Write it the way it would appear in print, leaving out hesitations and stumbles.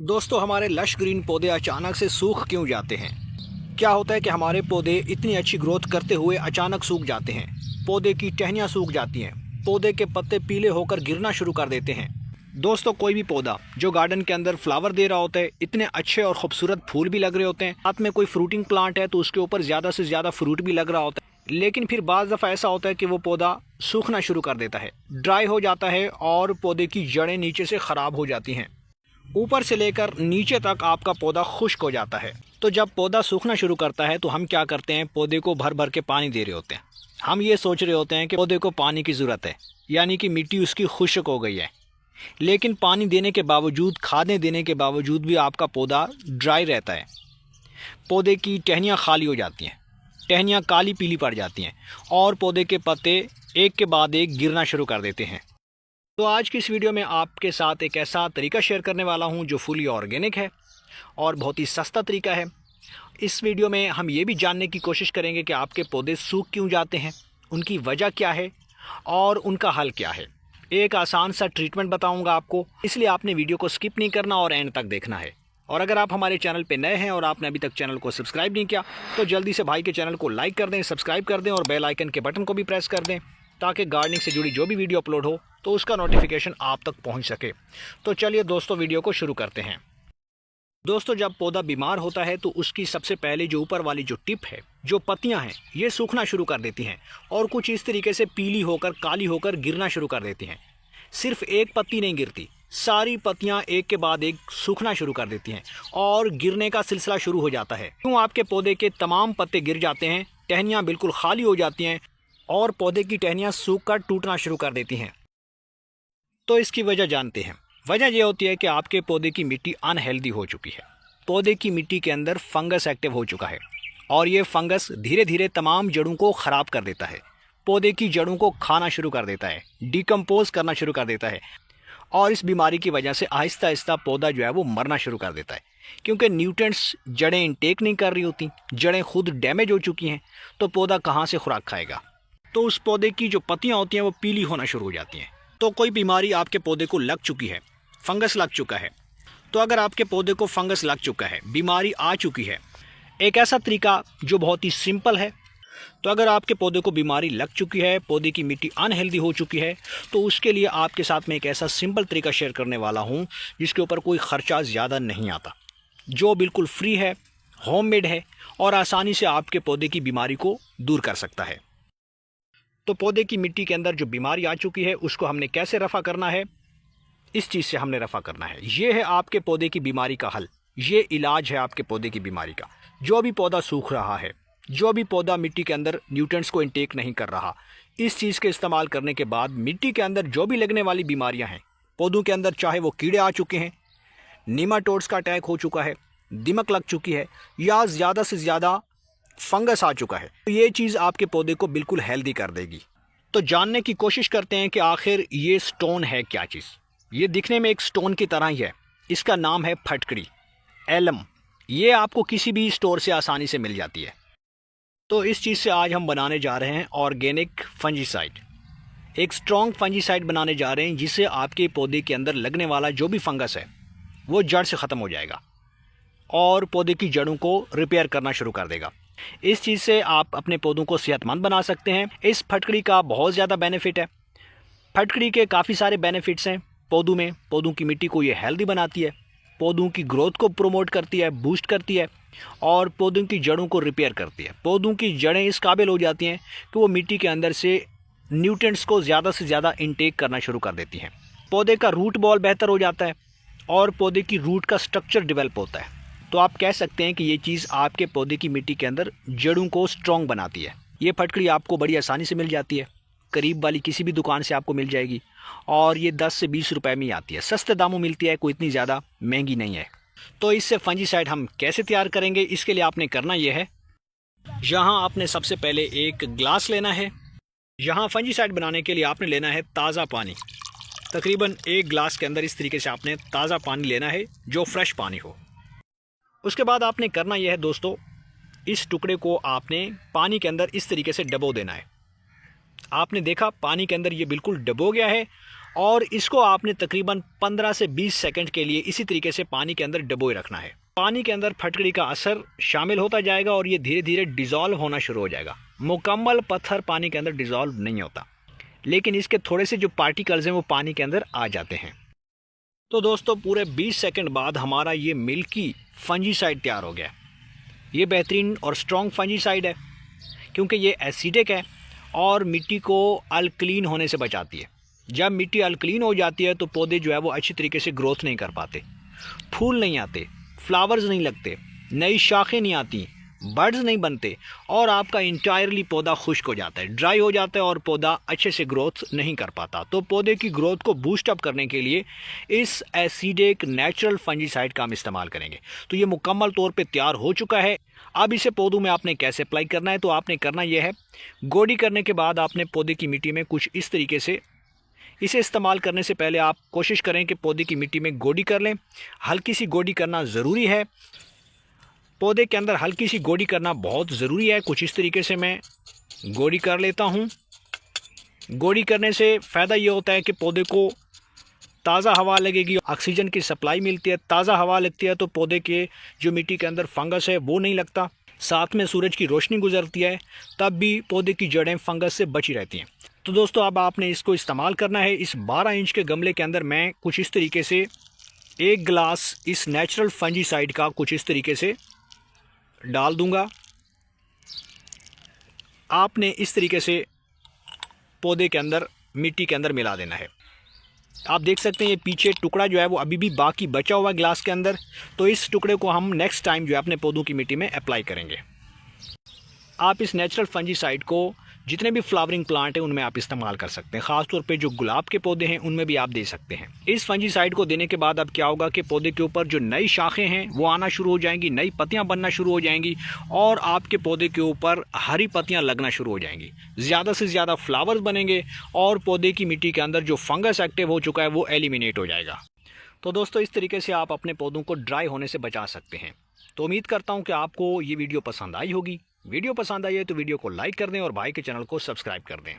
दोस्तों, हमारे lush green पौधे अचानक से सूख क्यों जाते हैं? क्या होता है कि हमारे पौधे इतनी अच्छी ग्रोथ करते हुए अचानक सूख जाते हैं? पौधे की टहनियाँ सूख जाती हैं, पौधे के पत्ते पीले होकर गिरना शुरू कर देते हैं। दोस्तों, कोई भी पौधा जो गार्डन के अंदर फ्लावर दे रहा होता है, इतने अच्छे और खूबसूरत फूल भी लग रहे होते हैं, साथ में कोई फ्रूटिंग प्लांट है तो उसके ऊपर ज़्यादा से ज़्यादा फ्रूट भी लग रहा होता है, लेकिन फिर बाज़ दफ़ा ऐसा होता है कि वो पौधा सूखना शुरू कर देता है, ड्राई हो जाता है और पौधे की जड़ें नीचे से ख़राब हो जाती हैं। ऊपर से लेकर नीचे तक आपका पौधा खुश्क हो जाता है। तो जब पौधा सूखना शुरू करता है तो हम क्या करते हैं, पौधे को भर भर के पानी दे रहे होते हैं। हम ये सोच रहे होते हैं कि पौधे को पानी की ज़रूरत है, यानी कि मिट्टी उसकी खुश्क हो गई है, लेकिन पानी देने के बावजूद, खादें देने के बावजूद भी आपका पौधा ड्राई रहता है। पौधे की टहनियाँ खाली हो जाती हैं, टहनियाँ काली पीली पड़ जाती हैं और पौधे के पत्ते एक के बाद एक गिरना शुरू कर देते हैं। तो आज की इस वीडियो में आपके साथ एक ऐसा तरीका शेयर करने वाला हूं जो फुली ऑर्गेनिक है और बहुत ही सस्ता तरीका है। इस वीडियो में हम ये भी जानने की कोशिश करेंगे कि आपके पौधे सूख क्यों जाते हैं, उनकी वजह क्या है और उनका हल क्या है। एक आसान सा ट्रीटमेंट बताऊंगा आपको, इसलिए आपने वीडियो को स्किप नहीं करना और एंड तक देखना है। और अगर आप हमारे चैनल पर नए हैं और आपने अभी तक चैनल को सब्सक्राइब नहीं किया तो जल्दी से भाई के चैनल को लाइक कर दें, सब्सक्राइब कर दें और बेल आइकन के बटन को भी प्रेस कर दें, ताकि गार्डनिंग से जुड़ी जो भी वीडियो अपलोड हो तो उसका नोटिफिकेशन आप तक पहुंच सके। तो चलिए दोस्तों, वीडियो को शुरू करते हैं। दोस्तों, जब पौधा बीमार होता है तो उसकी सबसे पहले जो ऊपर वाली जो टिप है, जो पत्तियां हैं, ये सूखना शुरू कर देती हैं और कुछ इस तरीके से पीली होकर, काली होकर गिरना शुरू कर देती हैं। सिर्फ एक पत्ती नहीं गिरती, सारी पत्तियां एक के बाद एक सूखना शुरू कर देती हैं और गिरने का सिलसिला शुरू हो जाता है। क्यों आपके पौधे के तमाम पत्ते गिर जाते हैं, टहनियाँ बिल्कुल खाली हो जाती हैं और पौधे की टहनियाँ सूख कर टूटना शुरू कर देती हैं। तो इसकी वजह जानते हैं। वजह यह होती है कि आपके पौधे की मिट्टी अनहेल्दी हो चुकी है। पौधे की मिट्टी के अंदर फंगस एक्टिव हो चुका है और ये फंगस धीरे धीरे तमाम जड़ों को ख़राब कर देता है, पौधे की जड़ों को खाना शुरू कर देता है, डिकम्पोज करना शुरू कर देता है और इस बीमारी की वजह से आहिस्ता आहिस्ता पौधा जो है वो मरना शुरू कर देता है, क्योंकि न्यूट्रिएंट्स जड़ें इनटेक नहीं कर रही होती, जड़ें खुद डैमेज हो चुकी हैं, तो पौधा कहाँ से खुराक खाएगा। तो उस पौधे की जो पत्तियां होती हैं वो पीली होना शुरू हो जाती हैं। तो कोई बीमारी आपके पौधे को लग चुकी है, फंगस लग चुका है। तो अगर आपके पौधे को फंगस लग चुका है, बीमारी आ चुकी है, एक ऐसा तरीका जो बहुत ही सिंपल है। तो अगर आपके पौधे को बीमारी लग चुकी है, पौधे की मिट्टी अनहेल्दी हो चुकी है, तो उसके लिए आपके साथ में एक ऐसा सिंपल तरीका शेयर करने वाला हूँ जिसके ऊपर कोई ख़र्चा ज़्यादा नहीं आता, जो बिल्कुल फ्री है, होममेड है और आसानी से आपके पौधे की बीमारी को दूर कर सकता है। तो पौधे की मिट्टी के अंदर जो बीमारी आ चुकी है उसको हमने कैसे रफ़ा करना है, इस चीज़ से हमने रफ़ा करना है। ये है आपके पौधे की बीमारी का हल, ये इलाज है आपके पौधे की बीमारी का। जो भी पौधा सूख रहा है, जो भी पौधा मिट्टी के अंदर न्यूट्रिएंट्स को इनटेक नहीं कर रहा, इस चीज़ के इस्तेमाल करने के बाद मिट्टी के अंदर जो भी लगने वाली बीमारियाँ हैं पौधों के अंदर, चाहे वो कीड़े आ चुके हैं, नीमाटोड्स का अटैक हो चुका है, दीमक लग चुकी है या ज़्यादा से ज़्यादा फंगस आ चुका है, तो ये चीज़ आपके पौधे को बिल्कुल हेल्दी कर देगी। तो जानने की कोशिश करते हैं कि आखिर ये स्टोन है क्या चीज़। ये दिखने में एक स्टोन की तरह ही है, इसका नाम है फटकड़ी, एलम। ये आपको किसी भी स्टोर से आसानी से मिल जाती है। तो इस चीज़ से आज हम बनाने जा रहे हैं ऑर्गेनिक फंजीसाइड। एक स्ट्रॉन्ग फंजीसाइड बनाने जा रहे हैं जिससे आपके पौधे के अंदर लगने वाला जो भी फंगस है वो जड़ से ख़त्म हो जाएगा और पौधे की जड़ों को रिपेयर करना शुरू कर देगा। इस चीज़ से आप अपने पौधों को सेहतमंद बना सकते हैं। इस फटकड़ी का बहुत ज़्यादा बेनिफिट है। फटकड़ी के काफ़ी सारे बेनिफिट्स हैं पौधों में। पौधों की मिट्टी को ये हेल्दी बनाती है, पौधों की ग्रोथ को प्रमोट करती है, बूस्ट करती है और पौधों की जड़ों को रिपेयर करती है। पौधों की जड़ें इस काबिल हो जाती हैं कि वो मिट्टी के अंदर से न्यूट्रिएंट्स को ज़्यादा से ज़्यादा इनटेक करना शुरू कर देती हैं। पौधे का रूट बॉल बेहतर हो जाता है और पौधे की रूट का स्ट्रक्चर डेवलप होता है। तो आप कह सकते हैं कि ये चीज़ आपके पौधे की मिट्टी के अंदर जड़ों को स्ट्रॉन्ग बनाती है। ये फटकड़ी आपको बड़ी आसानी से मिल जाती है, करीब वाली किसी भी दुकान से आपको मिल जाएगी और ये 10 से 20 रुपए में ही आती है, सस्ते दामों मिलती है, कोई इतनी ज़्यादा महंगी नहीं है। तो इससे फंजीसाइड हम कैसे तैयार करेंगे, इसके लिए आपने करना ये है, यहाँ आपने सबसे पहले एक ग्लास लेना है। यहाँ फंजीसाइड बनाने के लिए आपने लेना है ताज़ा पानी। तकरीबन एक ग्लास के अंदर इस तरीके से आपने ताज़ा पानी लेना है जो फ्रेश पानी हो। उसके बाद आपने करना यह है दोस्तों, इस टुकड़े को आपने पानी के अंदर इस तरीके से डबो देना है। आपने देखा पानी के अंदर ये बिल्कुल डबो गया है और इसको आपने तकरीबन 15 से 20 सेकंड के लिए इसी तरीके से पानी के अंदर डुबोए रखना है। पानी के अंदर फटकड़ी का असर शामिल होता जाएगा और ये धीरे धीरे डिज़ोल्व होना शुरू हो जाएगा। मुकम्मल पत्थर पानी के अंदर डिज़ोल्व नहीं होता, लेकिन इसके थोड़े से जो पार्टिकल्स हैं वो पानी के अंदर आ जाते हैं। तो दोस्तों पूरे 20 सेकंड बाद हमारा ये मिल्की फंजीसाइड तैयार हो गया। ये बेहतरीन और स्ट्रॉन्ग फंजीसाइड है क्योंकि ये एसिडिक है और मिट्टी को अल्कलीन होने से बचाती है। जब मिट्टी अल्कलीन हो जाती है तो पौधे जो है वो अच्छी तरीके से ग्रोथ नहीं कर पाते, फूल नहीं आते, फ्लावर्स नहीं लगते, नई शाखें नहीं आती, बर्ड्स नहीं बनते और आपका इंटायरली पौधा खुश्क हो जाता है, ड्राई हो जाता है और पौधा अच्छे से ग्रोथ नहीं कर पाता। तो पौधे की ग्रोथ को बूस्ट अप करने के लिए इस एसिडिक नेचुरल फंजीसाइड का हम इस्तेमाल करेंगे। तो ये मुकम्मल तौर पे तैयार हो चुका है। अब इसे पौधों में आपने कैसे अप्लाई करना है, तो आपने करना यह है, गोडी करने के बाद आपने पौधे की मिट्टी में कुछ इस तरीके से, इसे इस्तेमाल करने से पहले आप कोशिश करें कि पौधे की मिट्टी में गोडी कर लें। हल्की सी गोडी करना ज़रूरी है, पौधे के अंदर हल्की सी गोडी करना बहुत ज़रूरी है। कुछ इस तरीके से मैं गोडी कर लेता हूँ। गोडी करने से फ़ायदा ये होता है कि पौधे को ताज़ा हवा लगेगी, ऑक्सीजन की सप्लाई मिलती है। ताज़ा हवा लगती है तो पौधे के जो मिट्टी के अंदर फंगस है वो नहीं लगता। साथ में सूरज की रोशनी गुजरती है, तब भी पौधे की जड़ें फंगस से बची रहती हैं। तो दोस्तों अब आपने इसको इस्तेमाल करना है। इस 12 इंच के गमले के अंदर मैं कुछ इस तरीके से 1 गिलास इस नेचुरल फंजीसाइड का कुछ इस तरीके से डाल दूंगा। आपने इस तरीके से पौधे के अंदर, मिट्टी के अंदर मिला देना है। आप देख सकते हैं ये पीछे टुकड़ा जो है वो अभी भी बाकी बचा हुआ है गिलास के अंदर, तो इस टुकड़े को हम नेक्स्ट टाइम जो है अपने पौधों की मिट्टी में अप्लाई करेंगे। आप इस नेचुरल फंजीसाइड को जितने भी फ्लावरिंग प्लांट हैं उनमें आप इस्तेमाल कर सकते हैं। ख़ासतौर पे जो गुलाब के पौधे हैं उनमें भी आप दे सकते हैं। इस फंजीसाइड को देने के बाद अब क्या होगा कि पौधे के ऊपर जो नई शाखें हैं वो आना शुरू हो जाएंगी, नई पत्तियां बनना शुरू हो जाएंगी और आपके पौधे के ऊपर हरी पत्तियां लगना शुरू हो जाएंगी। ज़्यादा से ज़्यादा फ्लावर्स बनेंगे और पौधे की मिट्टी के अंदर जो फंगस एक्टिव हो चुका है वो एलिमिनेट हो जाएगा। तो दोस्तों इस तरीके से आप अपने पौधों को ड्राई होने से बचा सकते हैं। तो उम्मीद करता हूँ कि आपको ये वीडियो पसंद आई होगी। वीडियो पसंद आई है तो वीडियो को लाइक कर दें और भाई के चैनल को सब्सक्राइब कर दें।